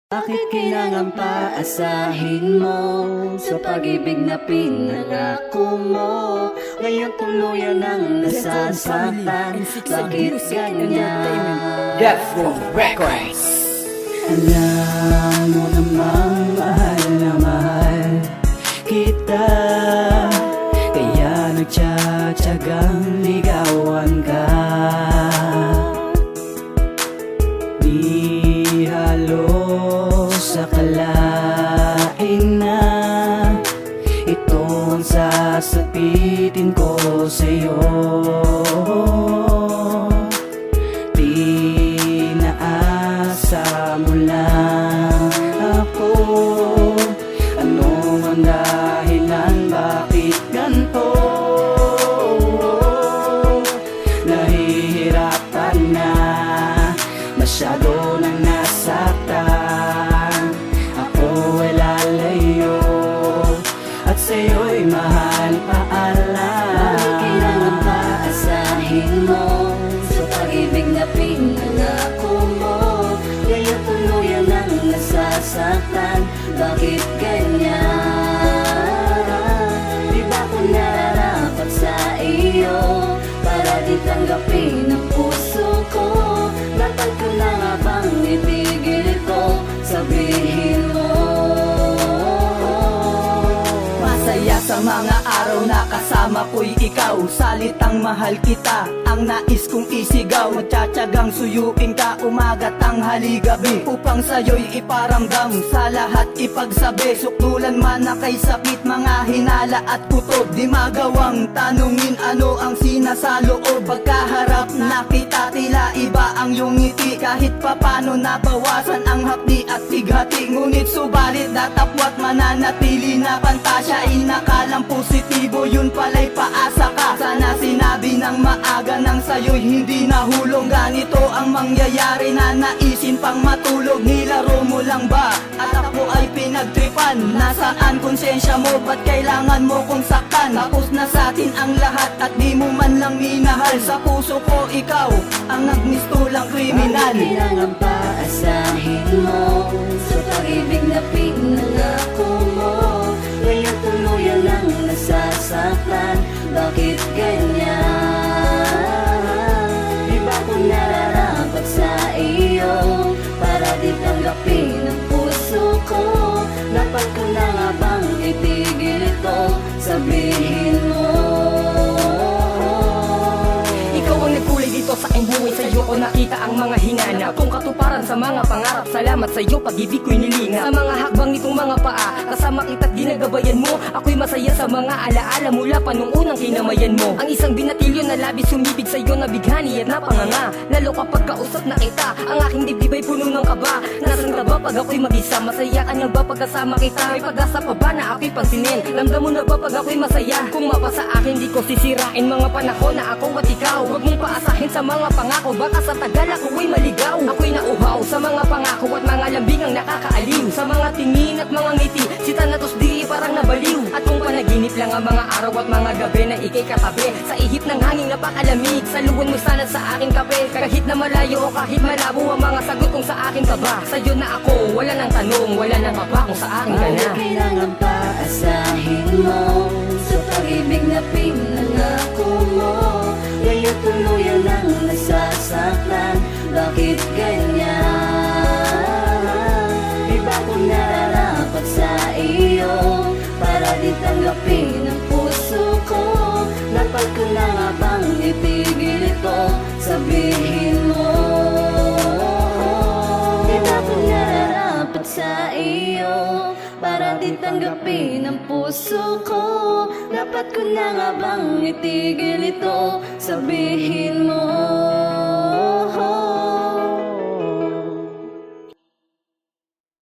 Bakit kailangan pa asahin mo sa pag-ibig na pinangako mo? Ngayon tuluyan ang nasasaktan. Bakit ganyan? Death Row Records. Alam mo namang mahal na mahal kita, kaya nagtsatsagang ligawan ka. Di halos akalain na itong sasapitin ko sa'yo. Pinaasa mo lang ako. Ano ang dahilan, bakit ganito? Nahihirapan na, masyado nang nasaktan. Ako ay lalayo at sa'yo'y mahal paalam. Bakit kailangan pa asahin mo sa pag-ibig na pinangako mo? Ngayon tuluyan ang nasasaktan. Bakit ganyan? Di ba ko nararapat sa iyo para di tanggapin ang puso ko? Dapat ko na nga bang itigil ito? Sabihin mo. Masaya sa mga araw na kasama ko'y ikaw. Salitang mahal kita ang nais kong isigaw. Magtsatsagang suyuin ka umaga, tanghali, gabi, upang sa'yo'y iparamdam, sa lahat ipagsabi. Sukdulan man na kay sakit, mga hinala at kutob, di magawang tanungin ano ang sinasaloob. Pagkaharap na kita, tila iba ang iyong ngiti. Kahit papano nabawasan ang hapdi at bighati, ngunit subalit datapwat mananatili na pantasya. Inakalang positibo, yun pala'y paasa ka. Sana sinabi ng maaga nang sa'yo'y hindi nahulog. Ganito ang mangyayari na naisin pang matulog. Nilaro mo lang ba at ako ay pinagtripan? Nasaan konsensya mo, ba't kailangan mo kong saktan? Tapos na sa'tin ang lahat at di mo man lang minahal. Sa puso ko ikaw ang nagmistulang kriminal. Bakit kailangan pa asahin mo sa pag-ibig na pinangako mo? Ngayon tuluyan ang nasasaktan. Bakit ganyan? Di ba ko nararapat sa iyo para di tanggapin ang puso ko? Dapat ko na nga bang itigil ito? Sabihin mo. Ikaw ang nagkulay dito sa aking buhay. Sa'yo ko nakita ang mga hinanap, kung katuparan sa mga pangarap. Salamat sa'yo, pag-ibig ko'y nilingap. Sa mga hakbang nitong mga paa, kasama kita't ginagabayan mo. Ako'y masaya sa mga alaala mula pa nung unang kinamayan mo. Ang isang binatilyo na labis sumibig sa'yo na bighani at napanganga. Lalo kapag kausap na kita, ang aking dibdib ay puno ng kaba. Nasaan ka ba pag ako'y mag-isa? Masaya ka na ba pagkasama kita? May pag-asa pa ba na ako'y pansinin? Ramdam mo na ba pag ako'y masaya? Kung mapasa akin di ko sisirain mga panahon na ako at ikaw. Huwag mong paasahin sa mga pangako, baka sa tagal ako'y maligaw. Ako'y nauhaw sa mga pangako at mga lambingang nakakaaliw. Sa mga tingin at mga ngiti, si Thanatos di parang nabaliw. At kung panaginip lang ang mga araw at mga gabi na ikay katabi, sa ihip ng hangin napakalamig, saluwan mo sana sa aking kape. Kahit na malayo o kahit malabo ang mga sagot kung sa akin ka ba. Sa'yo na ako, wala nang tanong, wala nang kaba kung sa akin ka na. Bakit kailangan pa asahin mo sa pag-ibig na pinangako mo? Ngayon tuluyan ang nasasaktan. Bakit ganyan? Di ba ko nararapat sa iyo para di tanggapin ang puso ko? Dapat ko na nga bang itigil ito? Sabihin mo. Di ba ko nararapat sa iyo para di tanggapin ang puso ko? Dapat ko na nga bang itigil ito? Sabihin